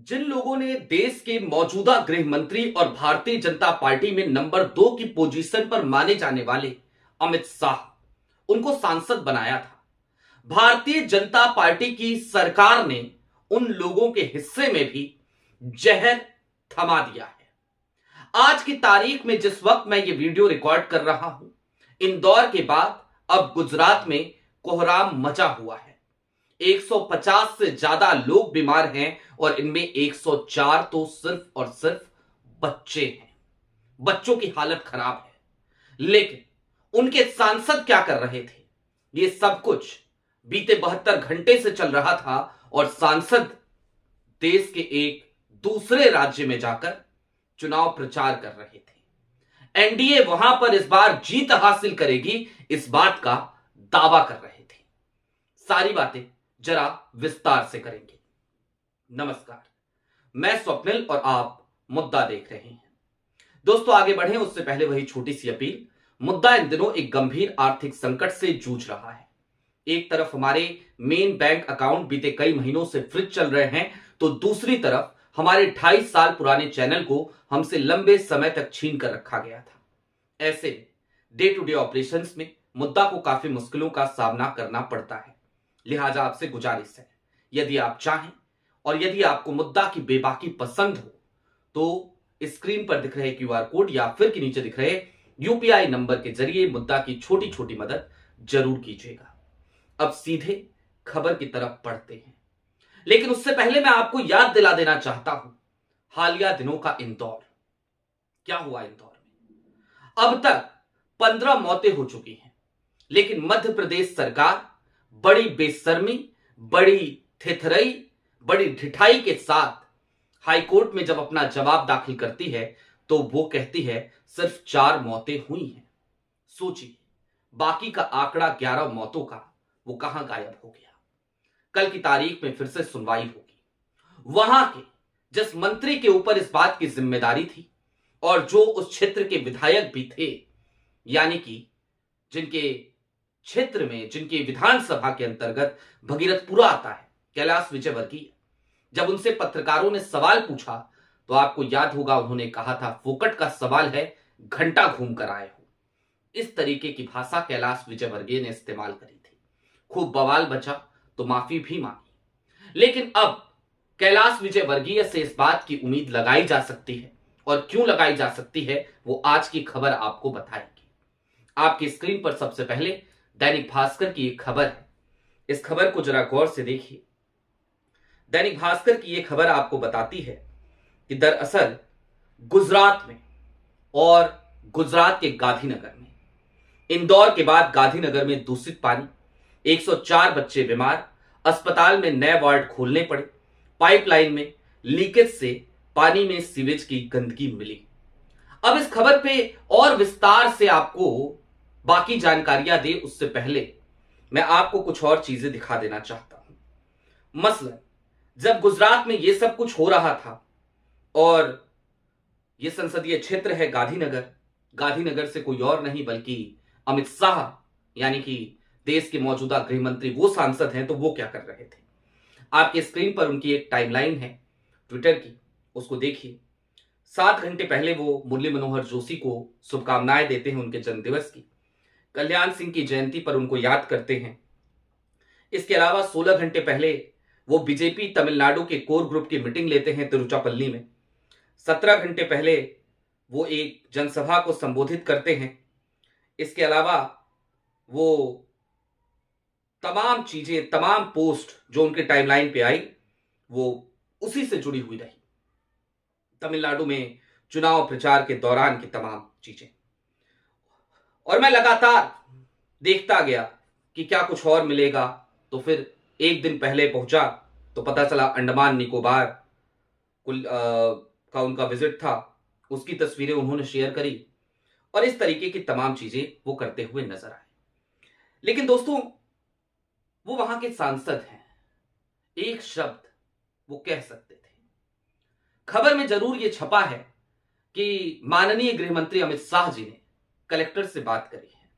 जिन लोगों ने देश के मौजूदा गृह मंत्री और भारतीय जनता पार्टी में नंबर 2 की पोजीशन पर माने जाने वाले अमित शाह उनको सांसद बनाया था, भारतीय जनता पार्टी की सरकार ने उन लोगों के हिस्से में भी जहर थमा दिया है। आज की तारीख में जिस वक्त मैं ये वीडियो रिकॉर्ड कर रहा हूं, इंदौर के बाद अब गुजरात में कोहराम मचा हुआ है। 150 से ज्यादा लोग बीमार हैं और इनमें 104 तो सिर्फ और सिर्फ बच्चे हैं। बच्चों की हालत खराब है, लेकिन उनके सांसद क्या कर रहे थे? ये सब कुछ बीते 72 घंटे से चल रहा था और सांसद देश के एक दूसरे राज्य में जाकर चुनाव प्रचार कर रहे थे। एनडीए वहां पर इस बार जीत हासिल करेगी, इस बात का दावा कर रहे थे। सारी बातें जरा विस्तार से करेंगे। नमस्कार, मैं स्वप्निल और आप मुद्दा देख रहे हैं। दोस्तों, आगे बढ़ें उससे पहले वही छोटी सी अपील। मुद्दा इन दिनों एक गंभीर आर्थिक संकट से जूझ रहा है। एक तरफ हमारे मेन बैंक अकाउंट बीते कई महीनों से फ्रीज चल रहे हैं, तो दूसरी तरफ हमारे 28 साल पुराने चैनल को हमसे लंबे समय तक छीन कर रखा गया था। ऐसे डे टू डे ऑपरेशंस में मुद्दा को काफी मुश्किलों का सामना करना पड़ता है। लिहाजा आपसे गुजारिश है, यदि आप चाहें और यदि आपको मुद्दा की बेबाकी पसंद हो तो स्क्रीन पर दिख रहे क्यूआर कोड या फिर के नीचे दिख रहे यूपीआई नंबर के जरिए मुद्दा की छोटी छोटी मदद जरूर कीजिएगा। अब सीधे खबर की तरफ बढ़ते हैं, लेकिन उससे पहले मैं आपको याद दिला देना चाहता हूं हालिया दिनों का इंदौर। क्या हुआ इंदौर में? अब तक 15 मौतें हो चुकी हैं, लेकिन मध्य प्रदेश सरकार बड़ी बेशर्मी, बड़ी थेथरई, बड़ी ढिठाई के साथ हाईकोर्ट में जब अपना जवाब दाखिल करती है तो वो कहती है सिर्फ 4 मौतें हुई हैं। सोचिए, बाकी का आंकड़ा 11 मौतों का वो कहां गायब हो गया। कल की तारीख में फिर से सुनवाई होगी। वहां के जिस मंत्री के ऊपर इस बात की जिम्मेदारी थी और जो उस क्षेत्र के विधायक भी थे, यानी कि जिनके क्षेत्र में, जिनके विधानसभा के अंतर्गत भगीरथपुरा आता है, कैलाश विजयवर्गीय, जब उनसे पत्रकारों ने सवाल पूछा तो आपको याद होगा उन्होंने कहा था फोकट का सवाल है, घंटा घूम कर आए हो। इस तरीके की भाषा कैलाश विजयवर्गीय ने इस्तेमाल करी थी। खूब बवाल बचा तो माफी भी मांगी, लेकिन अब कैलाश विजयवर्गीय से इस बात की उम्मीद लगाई जा सकती है, और क्यों लगाई जा सकती है वो आज की खबर आपको बताएगी। आपकी स्क्रीन पर सबसे पहले दैनिक भास्कर की एक खबर है। इस खबर को जरा गौर से देखिए। दैनिक भास्कर की यह खबर आपको बताती है कि दरअसल गुजरात में और गुजरात के गांधीनगर में, इंदौर के बाद गांधीनगर में दूषित पानी, 104 बच्चे बीमार, अस्पताल में नए वार्ड खोलने पड़े, पाइपलाइन में लीकेज से पानी में सीवेज की गंदगी मिली। अब इस खबर पे और विस्तार से आपको बाकी जानकारियां दे उससे पहले मैं आपको कुछ और चीजें दिखा देना चाहता हूं। मसलन जब गुजरात में यह सब कुछ हो रहा था और यह संसदीय क्षेत्र है गांधीनगर, गांधीनगर से कोई और नहीं बल्कि अमित शाह, यानी कि देश के मौजूदा गृह मंत्री वो सांसद हैं, तो वो क्या कर रहे थे? आपके स्क्रीन पर उनकी एक टाइमलाइन है ट्विटर की, उसको देखिए। 7 घंटे पहले वो मुरली मनोहर जोशी को शुभकामनाएं देते हैं उनके जन्मदिवस की, कल्याण सिंह की जयंती पर उनको याद करते हैं। इसके अलावा 16 घंटे पहले वो बीजेपी तमिलनाडु के कोर ग्रुप की मीटिंग लेते हैं तिरुचिरापल्ली में। 17 घंटे पहले वो एक जनसभा को संबोधित करते हैं। इसके अलावा वो तमाम चीजें, तमाम पोस्ट जो उनके टाइमलाइन पे आई वो उसी से जुड़ी हुई रही। तमिलनाडु में चुनाव प्रचार के दौरान की तमाम चीजें, और मैं लगातार देखता गया कि क्या कुछ और मिलेगा। तो फिर एक दिन पहले पहुंचा तो पता चला अंडमान निकोबार का उनका विजिट था, उसकी तस्वीरें उन्होंने शेयर करी, और इस तरीके की तमाम चीजें वो करते हुए नजर आए। लेकिन दोस्तों, वो वहां के सांसद हैं, एक शब्द वो कह सकते थे। खबर में जरूर ये छपा है कि माननीय गृह मंत्री अमित शाह जी ने कलेक्टर से बात करी है।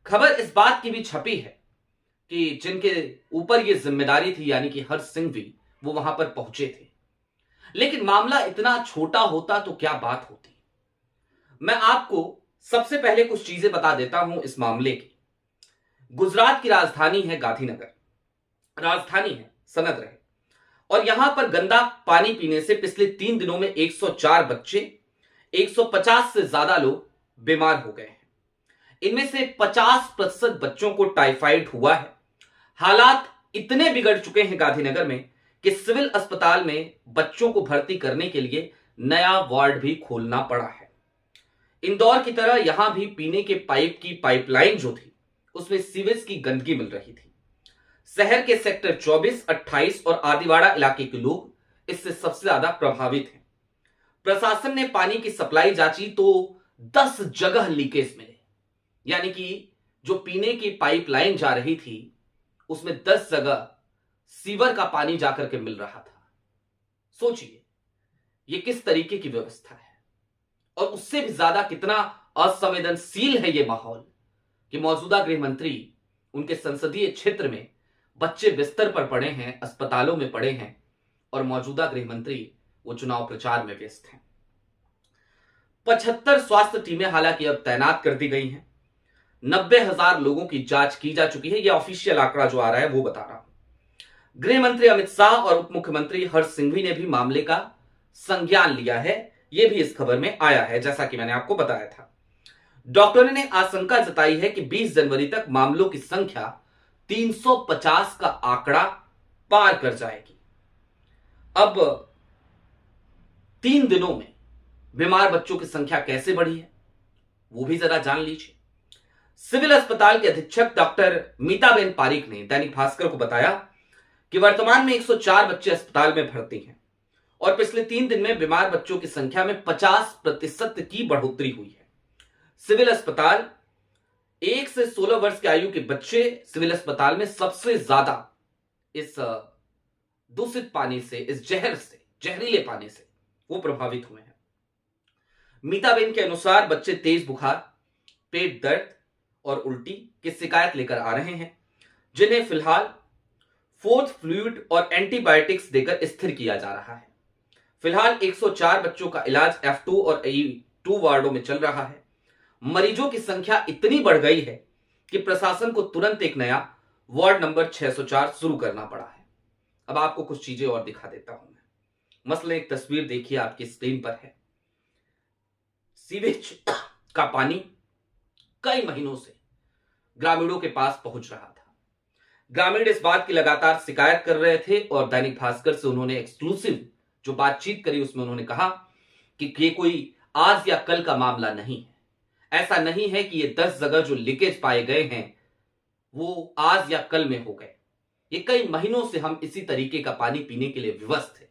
खबर इस बात की भी छपी है कि जिनके ऊपर ये जिम्मेदारी थी, यानी कि हर्ष सिंह भी, वो वहां पर पहुंचे थे। लेकिन मामला इतना छोटा होता तो क्या बात होती। मैं आपको सबसे पहले कुछ चीजें बता देता हूं इस मामले की। गुजरात की राजधानी है गांधीनगर, राजधानी है सनद रहे, और यहां पर गंदा पानी पीने से पिछले 3 दिनों में 104 बच्चे, 150 से ज्यादा लोग बीमार हो गए हैं। इनमें से 50% बच्चों को टाइफाइड हुआ है। हालात इतने बिगड़ चुके हैं गांधीनगर में कि सिविल अस्पताल में बच्चों को भर्ती करने के लिए नया वार्ड भी खोलना पड़ा है। इंदौर की तरह यहां भी पीने के पाइप की पाइपलाइन जो थी उसमें सीवेज की गंदगी मिल रही थी। शहर के सेक्टर 24, 28 और आदिवाड़ा इलाके के लोग इससे सबसे ज्यादा प्रभावित हैं। प्रशासन ने पानी की सप्लाई जांची तो 10 जगह लीकेज मिले, यानी कि जो पीने की पाइपलाइन जा रही थी उसमें 10 जगह सीवर का पानी जाकर के मिल रहा था। सोचिए ये किस तरीके की व्यवस्था है, और उससे भी ज्यादा कितना असंवेदनशील है ये माहौल कि मौजूदा गृह मंत्री उनके संसदीय क्षेत्र में बच्चे बिस्तर पर पड़े हैं, अस्पतालों में पड़े हैं, और मौजूदा गृह मंत्री वो चुनाव प्रचार में व्यस्त हैं। 75 स्वास्थ्य टीमें हालांकि अब तैनात कर दी गई हैं। 90,000 लोगों की जांच की जा चुकी है। यह ऑफिशियल आंकड़ा जो आ रहा है वो बता रहा हूं। गृह मंत्री अमित शाह और उप मुख्यमंत्री हर्ष सिंघवी ने भी मामले का संज्ञान लिया है। यह भी इस खबर में आया है, जैसा कि मैंने आपको बताया था। डॉक्टरों ने आशंका जताई है कि 20 जनवरी तक मामलों की संख्या 350 का आंकड़ा पार कर जाएगी। अब 3 दिनों में बीमार बच्चों की संख्या कैसे बढ़ी है वो भी जरा जान लीजिए। सिविल अस्पताल के अधीक्षक डॉक्टर मीताबेन पारीक ने दैनिक भास्कर को बताया कि वर्तमान में 104 बच्चे अस्पताल में भर्ती हैं और पिछले 3 दिन में बीमार बच्चों की संख्या में 50% की बढ़ोतरी हुई है। सिविल अस्पताल 1 से 16 वर्ष की आयु के बच्चे सिविल अस्पताल में सबसे ज्यादा इस दूषित पानी से, इस जहर से, जहरीले पानी से वो प्रभावित हुए हैं। मीताबेन के अनुसार बच्चे तेज बुखार, पेट दर्द और उल्टी की शिकायत लेकर आ रहे हैं, जिन्हें फिलहाल फोर्थ फ्लूइड और एंटीबायोटिक्स देकर स्थिर किया जा रहा है। फिलहाल 104 बच्चों का इलाज F2 और E2 वार्डों में चल रहा है। मरीजों की संख्या इतनी बढ़ गई है कि प्रशासन को तुरंत एक नया वार्ड नंबर 604 शुरू करना पड़ा है। अब आपको कुछ चीजें और दिखा देता हूं मैं। मसलन एक तस्वीर देखिए, आपकी स्क्रीन पर है। सीवेज का पानी कई महीनों से ग्रामीणों के पास पहुंच रहा था। ग्रामीण इस बात की लगातार शिकायत कर रहे थे और दैनिक भास्कर से उन्होंने एक्सक्लूसिव जो बातचीत करी उसमें उन्होंने कहा कि ये कोई आज या कल का मामला नहीं है। ऐसा नहीं है कि ये 10 जगह जो लीकेज पाए गए हैं वो आज या कल में हो गए। ये कई महीनों से हम इसी तरीके का पानी पीने के लिए विवश थे।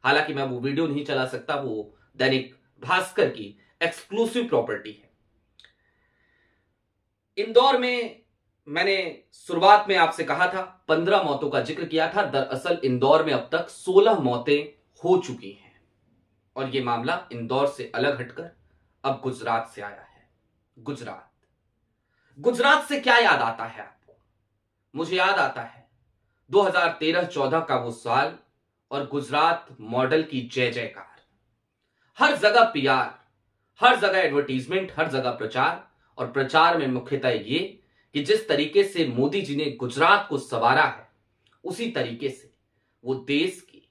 हालांकि मैं वो वीडियो नहीं चला सकता, वो दैनिक भास्कर की एक्सक्लूसिव प्रॉपर्टी है। इंदौर में मैंने शुरुआत में आपसे कहा था 15 मौतों का जिक्र किया था। दरअसल इंदौर में अब तक 16 मौतें हो चुकी हैं और यह मामला इंदौर से अलग हटकर अब गुजरात से आया है। गुजरात से क्या याद आता है आपको? मुझे याद आता है 2013-14 का वो साल और गुजरात मॉडल की जय जयकार। हर जगह पीआर, हर जगह एडवर्टीजमेंट, हर जगह प्रचार, और प्रचार में मुख्यतः ये कि जिस तरीके से मोदी जी ने गुजरात को संवारा है उसी तरीके से वो देश की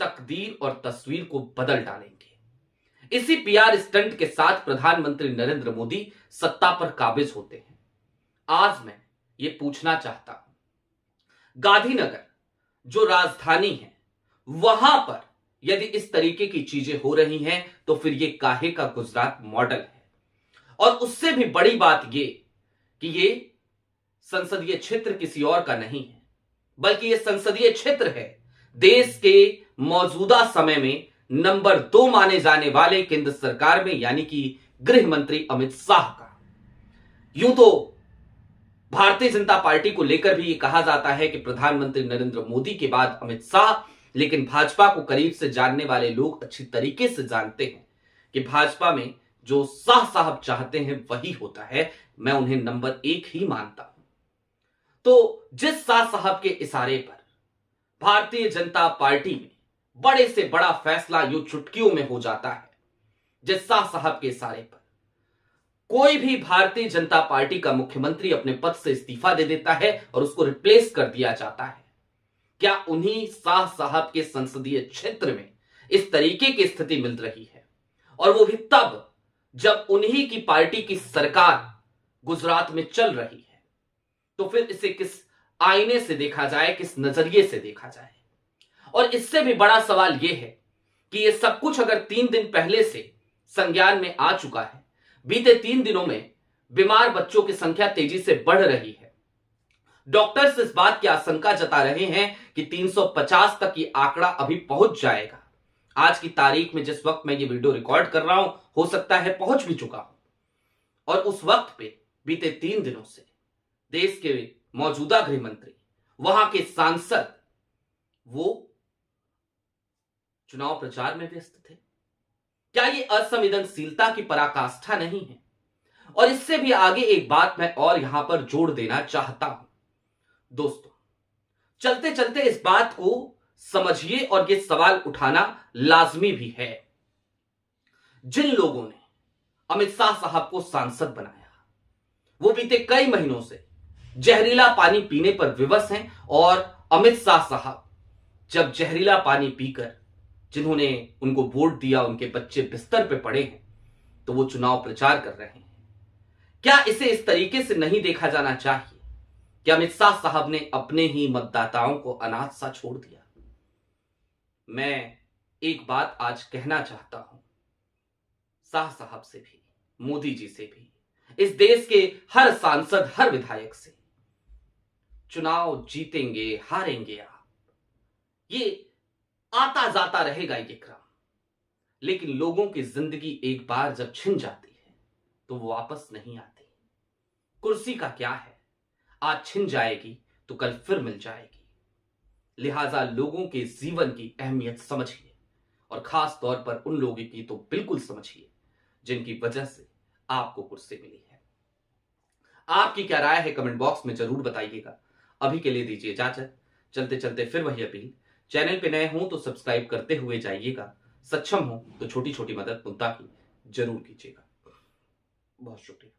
तकदीर और तस्वीर को बदल डालेंगे। इसी पीआर स्टंट के साथ प्रधानमंत्री नरेंद्र मोदी सत्ता पर काबिज होते हैं। आज मैं ये पूछना चाहता हूं, गांधीनगर जो राजधानी है वहां पर यदि इस तरीके की चीजें हो रही हैं तो फिर ये काहे का गुजरात मॉडल है? और उससे भी बड़ी बात ये कि ये संसदीय क्षेत्र किसी और का नहीं है, बल्कि ये संसदीय क्षेत्र है देश के मौजूदा समय में नंबर 2 माने जाने वाले केंद्र सरकार में, यानी कि गृह मंत्री अमित शाह का। यूं तो भारतीय जनता पार्टी को लेकर भी ये कहा जाता है कि प्रधानमंत्री नरेंद्र मोदी के बाद अमित शाह, लेकिन भाजपा को करीब से जानने वाले लोग अच्छी तरीके से जानते हैं कि भाजपा में जो शाह साहब चाहते हैं वही होता है। मैं उन्हें नंबर 1 ही मानता हूं। तो जिस शाह साहब के इशारे पर भारतीय जनता पार्टी में बड़े से बड़ा फैसला यूं चुटकियों में हो जाता है। जिस शाह साहब के इशारे पर कोई भी भारतीय जनता पार्टी का मुख्यमंत्री अपने पद से इस्तीफा दे देता है और उसको रिप्लेस कर दिया जाता है। क्या उन्हीं शाह साहब के संसदीय क्षेत्र में इस तरीके की स्थिति मिल रही है, और वो भी तब जब उन्हीं की पार्टी की सरकार गुजरात में चल रही है। तो फिर इसे किस आईने से देखा जाए, किस नजरिए से देखा जाए। और इससे भी बड़ा सवाल यह है कि यह सब कुछ अगर 3 दिन पहले से संज्ञान में आ चुका है, बीते 3 दिनों में बीमार बच्चों की संख्या तेजी से बढ़ रही है। डॉक्टर्स इस बात की आशंका जता रहे हैं कि 350 तक ये आंकड़ा अभी पहुंच जाएगा। आज की तारीख में जिस वक्त मैं ये वीडियो रिकॉर्ड कर रहा हूं, हो सकता है पहुंच भी चुका हूं। और उस वक्त पे बीते 3 दिनों से देश के मौजूदा गृह मंत्री, वहां के सांसद, वो चुनाव प्रचार में व्यस्त थे। क्या ये असंवेदनशीलता की पराकाष्ठा नहीं है? और इससे भी आगे एक बात मैं और यहां पर जोड़ देना चाहता हूं। दोस्तों, चलते चलते इस बात को समझिए और ये सवाल उठाना लाजमी भी है। जिन लोगों ने अमित शाह साहब को सांसद बनाया, वो बीते कई महीनों से जहरीला पानी पीने पर विवश हैं। और अमित शाह साहब जब जहरीला पानी पीकर, जिन्होंने उनको वोट दिया, उनके बच्चे बिस्तर पे पड़े हैं, तो वो चुनाव प्रचार कर रहे हैं। क्या इसे इस तरीके से नहीं देखा जाना चाहिए कि अमित शाह साहब ने अपने ही मतदाताओं को अनाथ सा छोड़ दिया? मैं एक बात आज कहना चाहता हूं, शाह साहब से भी, मोदी जी से भी, इस देश के हर सांसद, हर विधायक से, चुनाव जीतेंगे हारेंगे आप, ये आता जाता रहेगा ये क्रम। लेकिन लोगों की जिंदगी एक बार जब छिन जाती है तो वो वापस नहीं आती। कुर्सी का क्या है, आज छिन जाएगी तो कल फिर मिल जाएगी। लिहाजा लोगों के जीवन की अहमियत समझिए, और खास तौर पर उन लोगों की तो बिल्कुल समझिए जिनकी वजह से आपको कुर्सी मिली है। आपकी क्या राय है कमेंट बॉक्स में जरूर बताइएगा। अभी के लिए दीजिए इजाजत। चलते चलते फिर वही अपील, चैनल पे नए हों तो सब्सक्राइब करते हुए जाइएगा, सक्षम हो तो छोटी छोटी मदद मुद्दा की जरूर कीजिएगा। बहुत शुक्रिया।